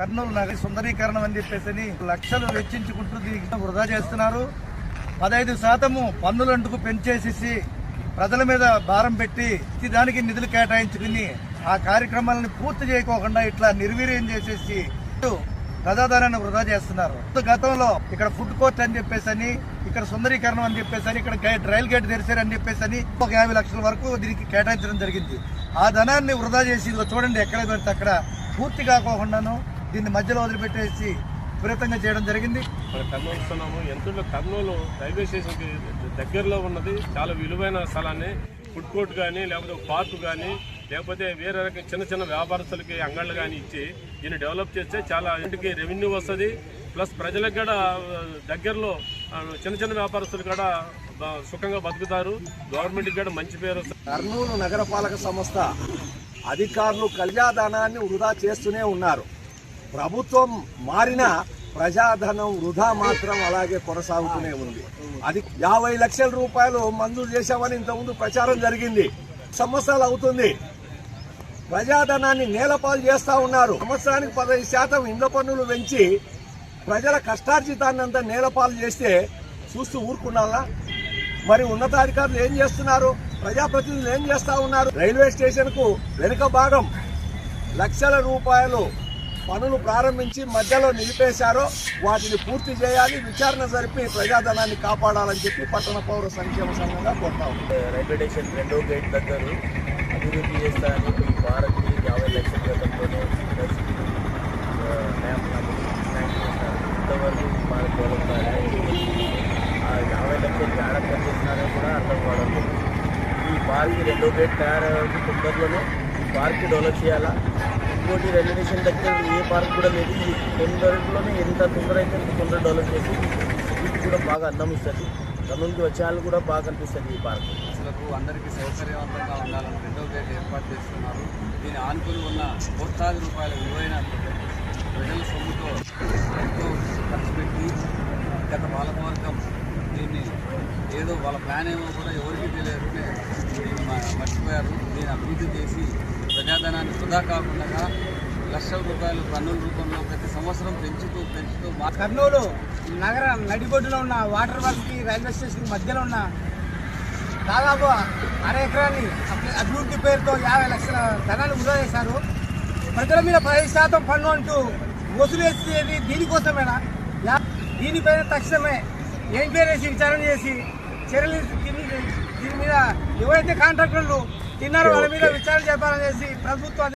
కర్నూలు నగర సుందరీకరణం అని చెప్పేసి లక్షలు వెచ్చించుకుంటూ వృధా చేస్తున్నారు. 15% పన్నులంటుకు పెంచేసేసి ప్రజల మీద భారం పెట్టి దానికి నిధులు కేటాయించుకుని ఆ కార్యక్రమాలను పూర్తి చేయకోకుండా ఇట్లా నిర్వీర్యం చేసేసి ప్రజాధనాన్ని వృధా చేస్తున్నారు. గతంలో ఇక్కడ ఫుడ్ కోర్ట్ అని చెప్పేసి, ఇక్కడ సుందరీకరణం అని చెప్పేసి, ఇక్కడ రైల్ గేట్ తెరిచారని చెప్పేసి ఒక 50 లక్షల వరకు దీనికి కేటాయించడం జరిగింది. ఆ ధనాన్ని వృధా చేసి చూడండి ఎక్కడ పెడితే అక్కడ పూర్తి కాకోకుండాను దీన్ని మధ్యలో వదిలిపెట్టేసి విపరీతంగా చేయడం జరిగింది. కర్నూలు రైల్వే స్టేషన్కి దగ్గరలో ఉన్నది చాలా విలువైన స్థలాన్ని ఫుడ్ కోర్ట్ కానీ లేకపోతే పార్క్ కానీ లేకపోతే వేరే రకం చిన్న చిన్న వ్యాపారస్తులకి అంగళ్ళు కానీ ఇచ్చి దీన్ని డెవలప్ చేస్తే చాలా ఇంటికి రెవెన్యూ వస్తుంది. ప్లస్ ప్రజలకు కూడా దగ్గరలో చిన్న చిన్న వ్యాపారస్తులు కూడా సుఖంగా బతుకుతారు. గవర్నమెంట్కి కూడా మంచి పేరు. కర్నూలు నగరపాలక సంస్థ అధికారులు ప్రజాధనాన్ని వృధా చేస్తూనే ఉన్నారు. ప్రభుత్వం మారినా ప్రజాధనం వృధా మాత్రం అలాగే కొనసాగుతూనే ఉంది. అది 50 లక్షల రూపాయలు మంజూరు చేశామని ఇంతకుముందు ప్రచారం జరిగింది. సంవత్సరాలు అవుతుంది. ప్రజాధనాన్ని నేలపాలు చేస్తా ఉన్నారు. సంవత్సరానికి 15% ఇండ్ల పన్నులు పెంచి ప్రజల కష్టార్జితాన్ని అంతా నేలపాలు చేస్తే చూస్తూ ఊరుకున్నారా? మరి ఉన్నతాధికారులు ఏం చేస్తున్నారు? ప్రజాప్రతినిధులు ఏం చేస్తా ఉన్నారు? రైల్వే స్టేషన్ కు వెనుక భాగం లక్షల రూపాయలు పనులు ప్రారంభించి మధ్యలో నిలిపేశారో వాటిని పూర్తి చేయాలి, విచారణ జరిపి ప్రజాధనాన్ని కాపాడాలని చెప్పి పట్టణ పౌర సంక్షేమ సంఘంగా కోరుతాం. రైల్వే స్టేషన్ 2వ గేట్ దగ్గర అభివృద్ధి చేస్తారని ఈ పార్క్కి 50 లక్షల గతంలోనే ఇంతవరకు ఈ పార్క్ డెవలప్ ఆ 50 లక్షలు తేడా పనిచేస్తున్నారని కూడా అర్థం కావడం. ఈ పార్క్ 2వ గేట్ తయారయ్యే తొందరలోనే ఈ పార్క్ డెవలప్ చేయాలా. ఇంకోటి రైల్వే స్టేషన్ దగ్గర ఏ పార్క్ కూడా లేదు. ఈ తొందరలోనే ఎంత తొందర అయితే అంత తొందర డెవలప్ చేసి సిటీకి కూడా బాగా అందం ఇస్తుంది. కర్నూలుకి వచ్చే వాళ్ళు కూడా బాగా కనిపిస్తుంది ఈ పార్క్. అసలు అందరికీ సౌకర్యవంతంగా ఉండాలని 2వ గేట్ ఏర్పాటు చేస్తున్నారు. దీని ఆనుకుని ఉన్న కోట్లాది రూపాయల విలువైన ప్రజల సొమ్ముతో ఎంతో ఖర్చు పెట్టి గత పాలకవర్గం దీన్ని ఏదో వాళ్ళ ప్లాన్ ఏమో కూడా ఎవరికి తెలియదు దీన్ని మర్చిపోయారు. దీన్ని అభివృద్ధి చేసి ప్రజాధనాన్ని వృధా కాకుండా లక్షల రూపాయలు పన్నుల రూపంలో ప్రతి సంవత్సరం పెంచుతూ కర్నూలు నగర నడిబొడ్డులో ఉన్న వాటర్ వర్క్కి రైల్వే స్టేషన్ మధ్యలో ఉన్న దాదాపు 1/2 ఎకరాన్ని అభివృద్ధి పేరుతో 50 లక్షల ధనాన్ని వృధా చేశారు. ప్రజల మీద 15% పన్ను అంటూ వసూలు చేసేది దీనికోసమేనా? దీనిపైన తక్షణమే ఎంక్వైరీ చేసి విచారణ చేసి చర్యలు దీని మీద ఎవరైతే కాంట్రాక్టర్లు తిన్నారో వాళ్ళ మీద విచారణ చేయాలని చేసి ప్రభుత్వం